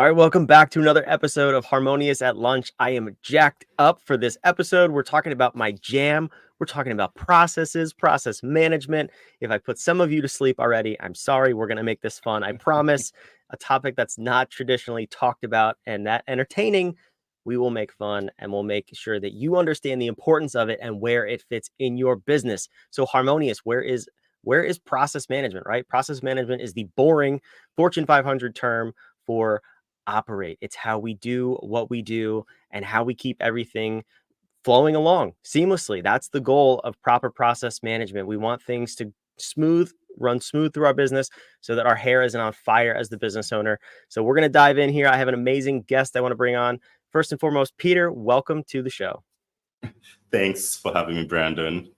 All right, welcome back to another episode of Harmonious at Lunch. I am jacked up for this episode. We're talking about my jam. We're talking about processes, process management. If I put some of you to sleep already, I'm sorry. We're going to make this fun. I promise. A topic that's not traditionally talked about and that entertaining, we will make fun and we'll make sure that you understand the importance of it and where it fits in your business. So Harmonious, where is process management, right? Process management is the boring Fortune 500 term for operate. It's how we do what we do and how we keep everything flowing along seamlessly. That's the goal of proper process management. We want things to run smooth through our business so that our hair isn't on fire as the business owner. So we're going to dive in here. I have an amazing guest I want to bring on. First and foremost, Peter, welcome to the show. Thanks for having me, Brandon.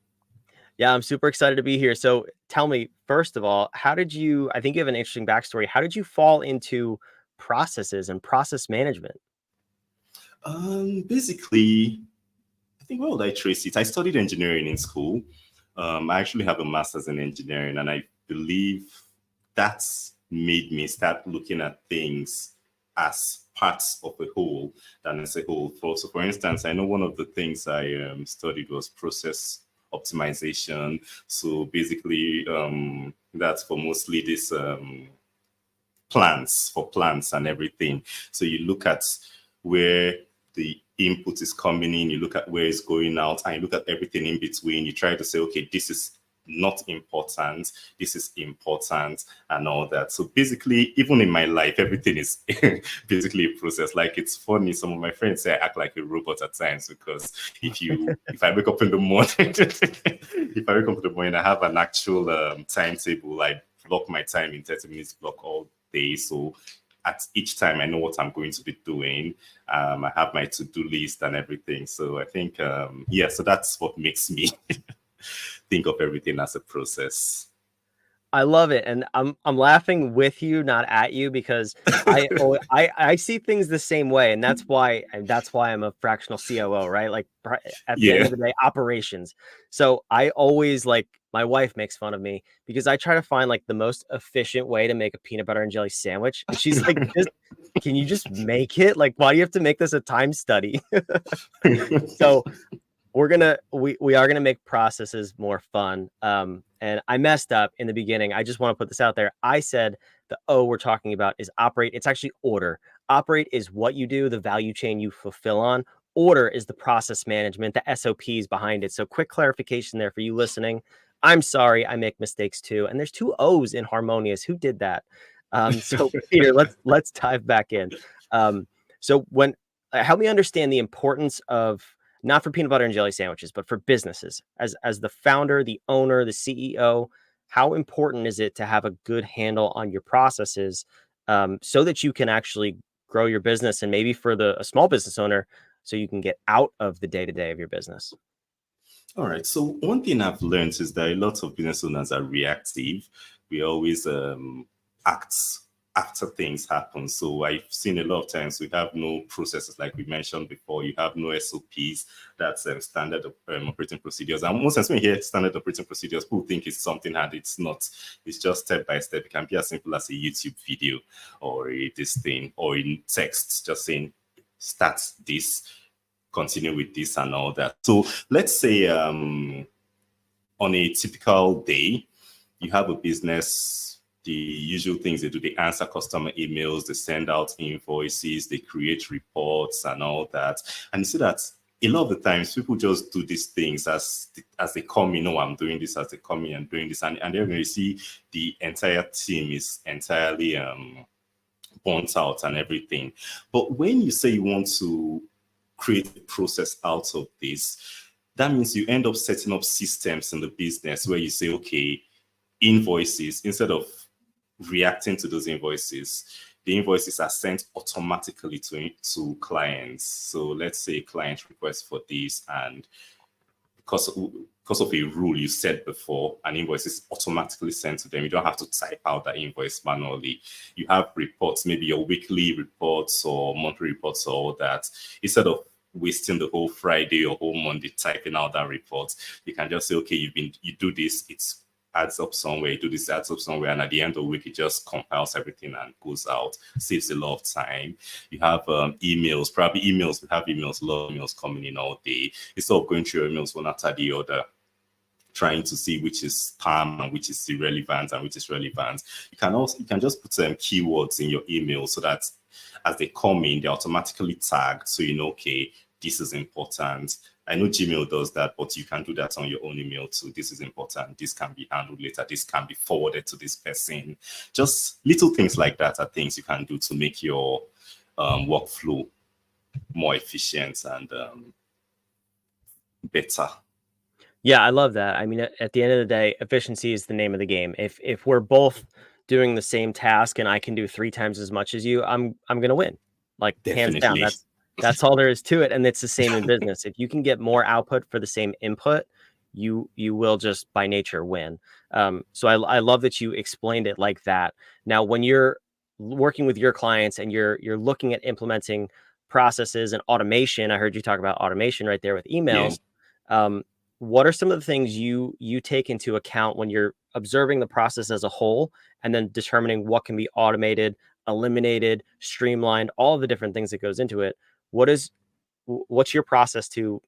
Yeah, I'm super excited to be here. So tell me, first of all, I think you have an interesting backstory. How did you fall into processes and process management? Basically, I think, where would I trace it? I studied engineering in school. I actually have a master's in engineering, and I believe that's made me start looking at things as parts of a whole than as a whole. So, for instance, I know one of the things I studied was process optimization. So basically, that's for mostly this plants and everything. So you look at where the input is coming in, you look at where it's going out, and you look at everything in between. You try to say, okay, this is not important, this is important, and all that. So basically, even in my life, everything is basically a process. Like, it's funny, some of my friends say I act like a robot at times, because if I wake up in the morning, I have an actual timetable. I block my time in 30 minutes block all day. So at each time, I know what I'm going to be doing. I have my to-do list and everything. So I think, so that's what makes me think of everything as a process. I love it, and I'm laughing with you, not at you, because I see things the same way, and that's why I'm a fractional COO, right? Like, at the end of the day, operations. So I always, like, my wife makes fun of me because I try to find like the most efficient way to make a peanut butter and jelly sandwich, and she's like, "Can you just make it? Like, why do you have to make this a time study?" So we are gonna make processes more fun. And I messed up in the beginning. I just want to put this out there. I said the O we're talking about is operate. It's actually order. Operate is what you do, the value chain you fulfill on. Order is the process management, the SOPs behind it. So quick clarification there for you listening. I'm sorry, I make mistakes too. And there's two O's in Harmonious. Who did that? So Peter, let's dive back in. So help me understand the importance of, not for peanut butter and jelly sandwiches, but for businesses. As the founder, the owner, the CEO, how important is it to have a good handle on your processes, so that you can actually grow your business, and maybe for a small business owner, so you can get out of the day-to-day of your business? All right. So one thing I've learned is that a lot of business owners are reactive. We always act after things happen. So I've seen a lot of times we have no processes, like we mentioned before. You have no SOPs. That's standard operating procedures. And most times when you hear standard operating procedures, people think it's something hard. It's not. It's just step by step. It can be as simple as a YouTube video or this thing, or in text, just saying, start this, continue with this, and all that. So let's say on a typical day, you have a business. The usual things they do, they answer customer emails, they send out invoices, they create reports and all that. And you see that a lot of the times people just do these things as they come in. Oh, I'm doing this, as they come in and doing this. And then you see the entire team is entirely burnt out and everything. But when you say you want to create a process out of this, that means you end up setting up systems in the business where you say, okay, invoices, instead of reacting to those invoices, the invoices are sent automatically to clients. So let's say a client requests for this, and because of a rule you said before, an invoice is automatically sent to them. You don't have to type out that invoice manually. You have reports, maybe your weekly reports or monthly reports or all that. Instead of wasting the whole Friday or whole Monday typing out that report, you can just say, okay, you do this, it's adds up somewhere, do this adds up somewhere, and at the end of the week, it just compiles everything and goes out. Saves a lot of time. You have emails, probably emails. We have emails, a lot of emails coming in all day. Instead of going through your emails one after the other, trying to see which is spam and which is irrelevant and which is relevant. You can just put some keywords in your email so that as they come in, they're automatically tagged. So you know, okay, this is important. I know Gmail does that, but you can do that on your own email too. This is important. This can be handled later. This can be forwarded to this person. Just little things like that are things you can do to make your workflow more efficient and better. Yeah, I love that. I mean, at the end of the day, efficiency is the name of the game. If we're both doing the same task and I can do 3 times as much as you, I'm going to win. Like hands down. That's all there is to it. And it's the same in business. If you can get more output for the same input, you will just by nature win. So I love that you explained it like that. Now, when you're working with your clients and you're looking at implementing processes and automation, I heard you talk about automation right there with emails. Yeah. What are some of the things you take into account when you're observing the process as a whole and then determining what can be automated, eliminated, streamlined, all of the different things that goes into it? What's your process to,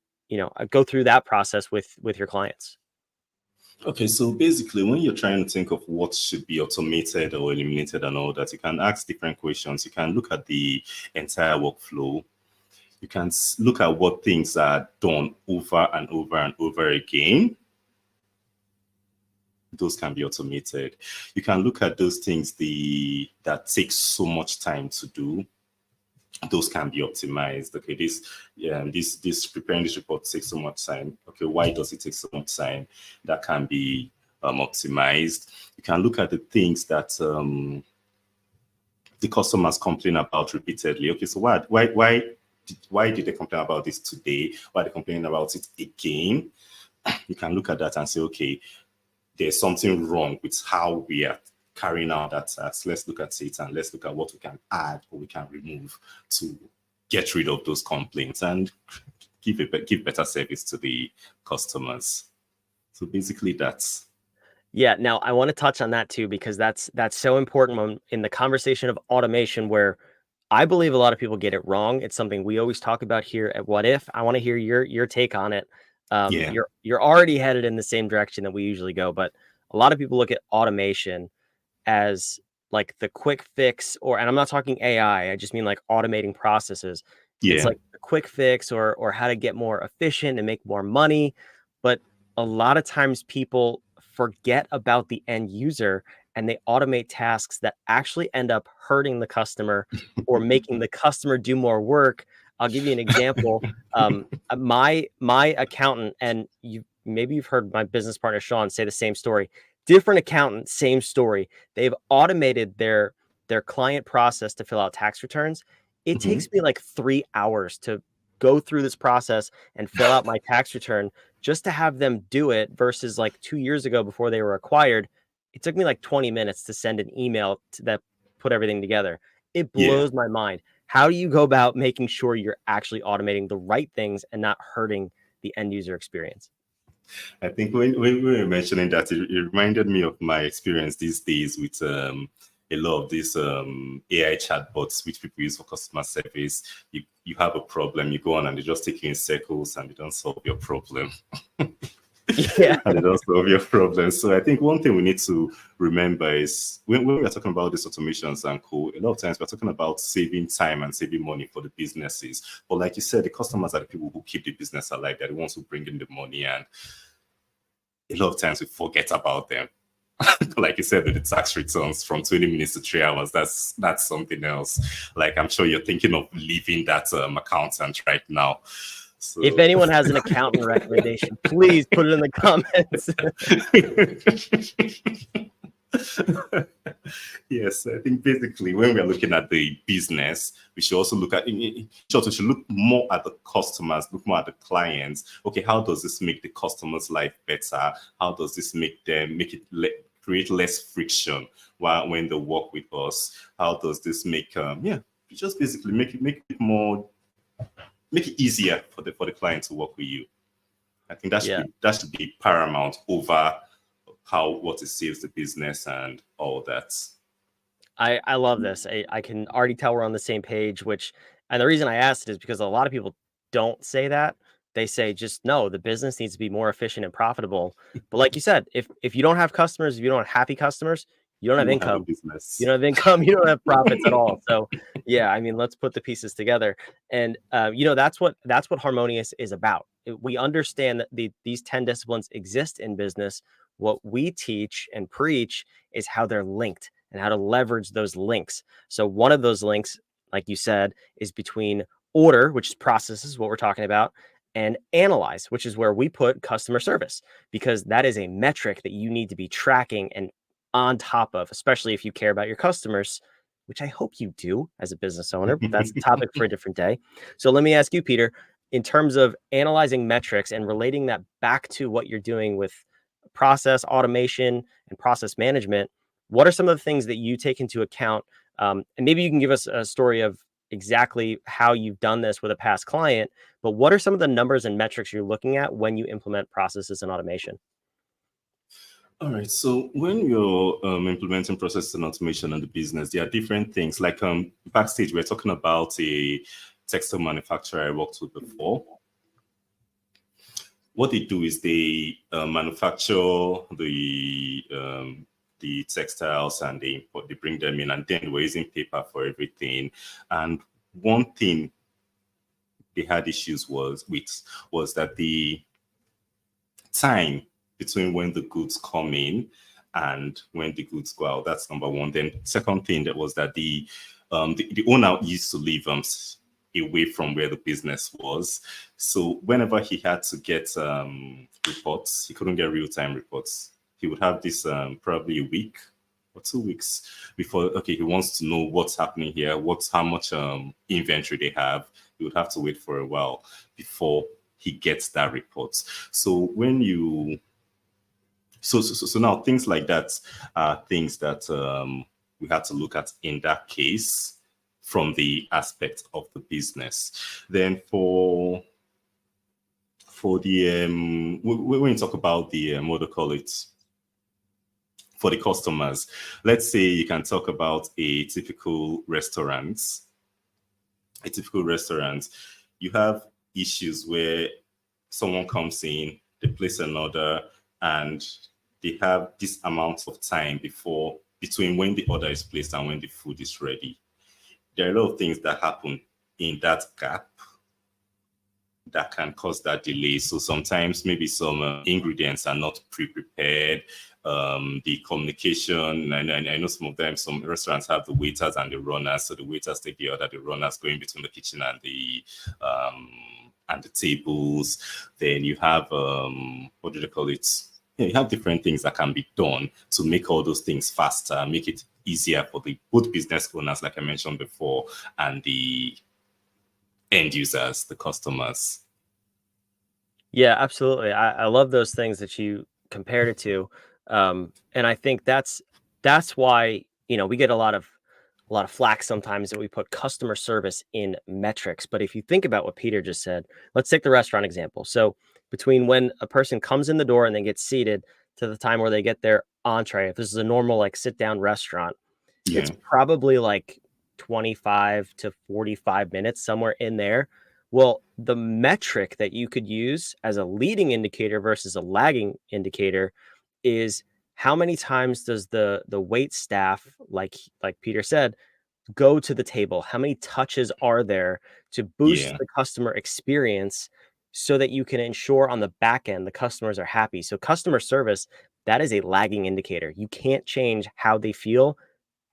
go through that process with your clients? Okay, so basically, when you're trying to think of what should be automated or eliminated and all that, you can ask different questions. You can look at the entire workflow. You can look at what things are done over and over and over again. Those can be automated. You can look at those things that take so much time to do. Those can be optimized. Okay, this preparing this report takes so much time. Okay, why does it take so much time? That can be optimized. You can look at the things that the customers complain about repeatedly. Okay, so why did they complain about this today? Why are they complaining about it again? You can look at that and say, okay, there's something wrong with how we are carrying out that task. Let's look at it and let's look at what we can add or we can remove to get rid of those complaints and give better service to the customers. So basically that's. Yeah. Now I want to touch on that too, because that's so important in the conversation of automation, where I believe a lot of people get it wrong. It's something we always talk about here at What If. I want to hear your take on it. You're already headed in the same direction that we usually go, but a lot of people look at automation as like the quick fix, and I'm not talking AI. I just mean like automating processes. Yeah. It's like the quick fix or how to get more efficient and make more money. But a lot of times people forget about the end user and they automate tasks that actually end up hurting the customer or making the customer do more work. I'll give you an example. My accountant, and you've heard my business partner Sean say the same story. Different accountant, same story. They've automated their client process to fill out tax returns. It takes me like 3 hours to go through this process and fill out my tax return just to have them do it, versus like 2 years ago before they were acquired. It took me like 20 minutes to send an email that put everything together. It blows my mind. How do you go about making sure you're actually automating the right things and not hurting the end user experience? I think when we were mentioning that, it reminded me of my experience these days with a lot of these AI chatbots which people use for customer service. You have a problem, you go on and they just take you in circles and they don't solve your problem. Yeah. And they don't solve your problem. So I think one thing we need to remember is when we are talking about these automations and co, a lot of times we're talking about saving time and saving money for the businesses. But like you said, the customers are the people who keep the business alive. They're the ones who bring in the money. And a lot of times we forget about them. Like you said, with the tax returns from 20 minutes to 3 hours, that's something else. Like I'm sure you're thinking of leaving that accountant right now. So. If anyone has an accountant recommendation, please put it in the comments. Yes, I think basically when we're looking at the business, we should also look at, we should look more at the customers, look more at the clients. Okay, how does this make the customer's life better? How does this create less friction when they work with us? How does this make, just basically make it easier for the client to work with you. I think that should be paramount over what it saves the business and all that. I love this. I can already tell we're on the same page, and the reason I asked it is because a lot of people don't say that. They say just no, the business needs to be more efficient and profitable. But like you said, if you don't have customers, if you don't have happy customers, you don't have You won't have a income. business. You don't have income, you don't have profits at all. So yeah, I mean, let's put the pieces together. And that's what Harmonious is about. We understand that these 10 disciplines exist in business. What we teach and preach is how they're linked and how to leverage those links. So one of those links, like you said, is between order, which is processes, what we're talking about, and analyze, which is where we put customer service, because that is a metric that you need to be tracking and on top of, especially if you care about your customers, which I hope you do as a business owner, but that's a topic for a different day. So let me ask you, Peter, in terms of analyzing metrics and relating that back to what you're doing with process automation and process management, what are some of the things that you take into account? And maybe you can give us a story of exactly how you've done this with a past client, but what are some of the numbers and metrics you're looking at when you implement processes and automation? All right. So when you're implementing process and automation in the business, there are different things. Like backstage, we're talking about a textile manufacturer I worked with before. What they do is they manufacture the textiles and they bring them in, and then we're using paper for everything. And one thing they had issues was that the time between when the goods come in and when the goods go out. That's number one. Then second thing that was that the owner used to live away from where the business was. So whenever he had to get reports, he couldn't get real-time reports. He would have this probably a week or 2 weeks before, okay, he wants to know what's happening here, how much inventory they have. He would have to wait for a while before he gets that report. So when you so now things like that are things that we had to look at in that case from the aspect of the business. Then for the when you talk about the what do you call it, for the customers, let's say you can talk about a typical restaurant. You have issues where someone comes in, they place an order, and they have this amount of time between when the order is placed and when the food is ready. There are a lot of things that happen in that gap that can cause that delay. So sometimes maybe some ingredients are not pre-prepared. The communication, I know some of them, some restaurants have the waiters and the runners. So the waiters take the order, the runners go in between the kitchen and the tables. Then you have, what do they call it? You have different things that can be done to make all those things faster, make it easier for both business owners, like I mentioned before, and the end users, the customers. Yeah, absolutely. I love those things that you compared it to. And I think that's why, we get a lot of flack sometimes that we put customer service in metrics. But if you think about what Peter just said, let's take the restaurant example. So between when a person comes in the door and then gets seated to the time where they get their entree, if this is a normal sit down restaurant, it's probably 25 to 45 minutes, somewhere in there. Well, the metric that you could use as a leading indicator versus a lagging indicator is how many times does the wait staff, like Peter said, go to the table? How many touches are there to boost the customer experience so that you can ensure on the back end the customers are happy? So customer service, that is a lagging indicator. You can't change how they feel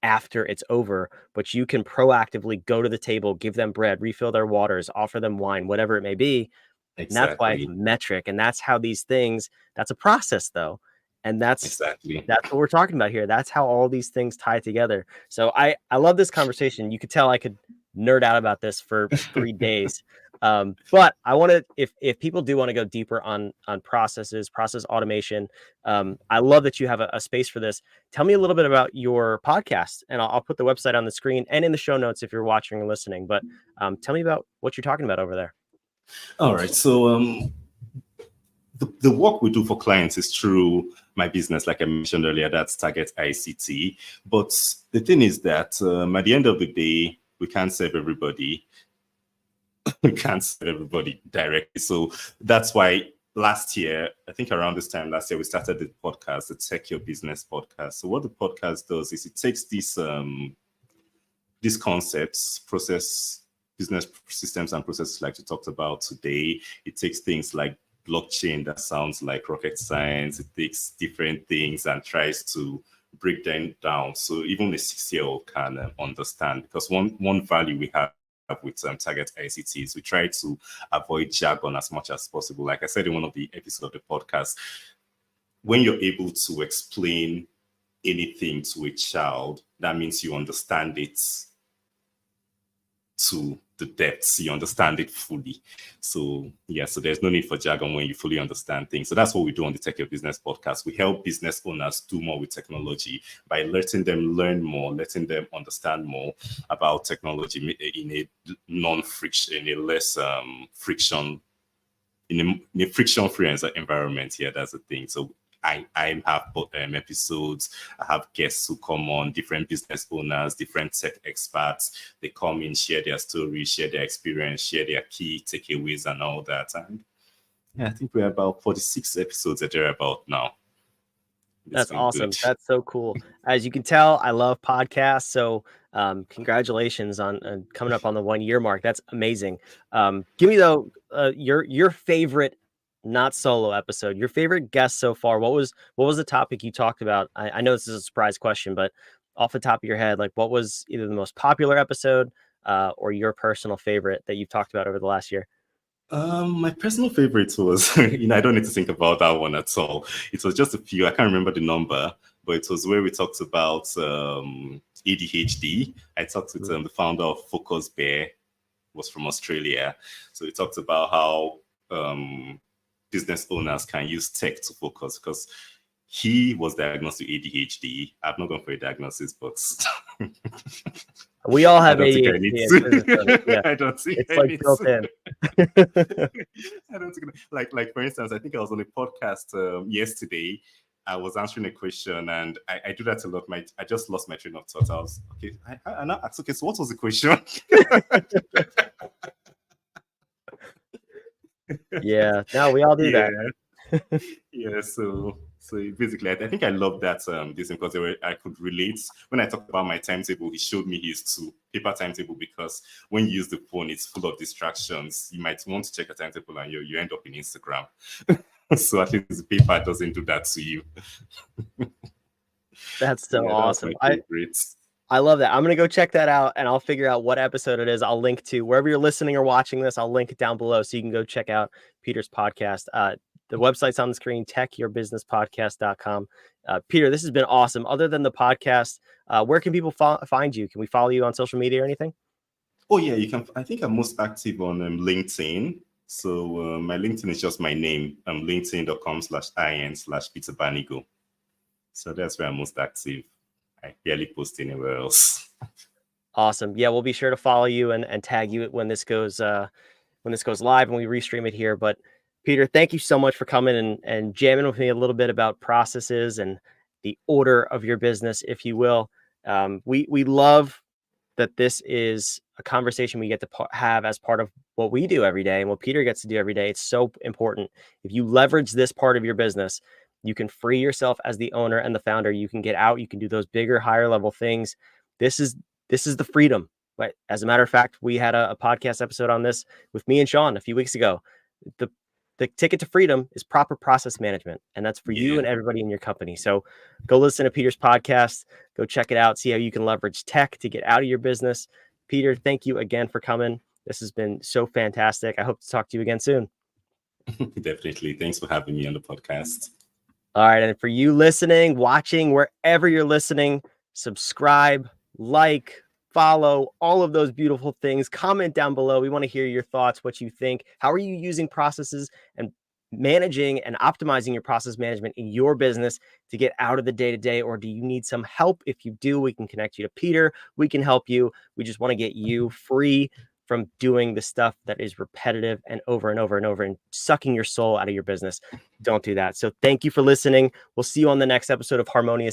after it's over, but you can proactively go to the table, give them bread, refill their waters, offer them wine, whatever it may be. Exactly. And that's why it's a metric. And that's how these things, that's a process though. And that's what we're talking about here. That's how all these things tie together. So I love this conversation. You could tell I could nerd out about this for 3 days. But I want to, if people do want to go deeper on processes, process automation, I love that you have a space for this. Tell me a little bit about your podcast, and I'll put the website on the screen and in the show notes if you're watching and listening. But tell me about what you're talking about over there. All right. So the work we do for clients is through my business, like I mentioned earlier, that's Target ICT. But the thing is that at the end of the day, we can't serve everybody. We can't serve everybody directly. So that's why last year, I think around this time last year, we started the podcast, the Tech Your Business podcast. So what the podcast does is it takes these concepts, business systems and processes like we talked about today. It takes things like blockchain that sounds like rocket science. It takes different things and tries to break them down so even a 6-year-old can understand. Because one value we have with Target ICT is we try to avoid jargon as much as possible. Like I said in one of the episodes of the podcast, when you're able to explain anything to a child, that means you understand it to the depths, you understand it fully. So yeah, so there's no need for jargon when you fully understand things. So that's what we do on the Tech Your Business podcast. We help business owners do more with technology by letting them learn more, letting them understand more about technology in a non-friction, in a less friction, in a friction-free environment. Yeah, that's the thing. So I have episodes. I have guests who come on, different business owners, different tech experts. They come in, share their stories, share their experience, share their key takeaways and all that. And yeah, I think we're about 46 episodes that they're about now. That's awesome. Good. That's so cool. As you can tell, I love podcasts. So congratulations on coming up on the 1 year mark. That's amazing. Give me though your favorite not solo episode, your favorite guest so far. What was the topic you talked about? I know this is a surprise question, but off the top of your head, like what was either the most popular episode or your personal favorite that you've talked about over the last year? My personal favorite was, I don't need to think about that one at all. It was just a few. I can't remember the number, but it was where we talked about ADHD. I talked with the founder of Focus Bear, was from Australia. So we talked about how business owners can use tech to focus, because he was diagnosed with ADHD. I've not gone for a diagnosis, but we all have ADHD. Yeah. I don't think it's like built in. I don't think, like for instance, I think I was on a podcast yesterday. I was answering a question, and I do that a lot. I just lost my train of thought. I was okay. I now asked, okay, so what was the question? Yeah, no, we all do that. Yeah, so basically, I think I love that this because I could relate. When I talked about my timetable, he showed me his paper timetable, because when you use the phone, it's full of distractions. You might want to check a timetable and you end up in Instagram. So at least the paper doesn't do that to you. That's so awesome. I love that. I'm going to go check that out, and I'll figure out what episode it is. I'll link to wherever you're listening or watching this. I'll link it down below so you can go check out Peter's podcast. The website's on the screen, techyourbusinesspodcast.com. Peter, this has been awesome. Other than the podcast, where can people find you? Can we follow you on social media or anything? Oh, yeah, you can. I think I'm most active on LinkedIn. So my LinkedIn is just my name, linkedin.com/in/Peter Banigo. So that's where I'm most active. I barely post anywhere else. Awesome. Yeah, we'll be sure to follow you and tag you when this goes live and we restream it here. But Peter, thank you so much for coming and jamming with me a little bit about processes and the order of your business, if you will. We love that this is a conversation we get to have as part of what we do every day and what Peter gets to do every day. It's so important. If you leverage this part of your business, you can free yourself as the owner and the founder. You can get out. You can do those bigger, higher level things. This is the freedom. But as a matter of fact, we had a podcast episode on this with me and Sean a few weeks ago. The ticket to freedom is proper process management, and that's for you and everybody in your company. So go listen to Peter's podcast. Go check it out. See how you can leverage tech to get out of your business. Peter, thank you again for coming. This has been so fantastic. I hope to talk to you again soon. Definitely. Thanks for having me on the podcast. All right. And for you listening, watching, wherever you're listening, subscribe, like, follow, all of those beautiful things. Comment down below. We want to hear your thoughts, what you think. How are you using processes and managing and optimizing your process management in your business to get out of the day-to-day? Or do you need some help? If you do, we can connect you to Peter. We can help you. We just want to get you free from doing the stuff that is repetitive and over and over and over and sucking your soul out of your business. Don't do that. So thank you for listening. We'll see you on the next episode of Harmonious.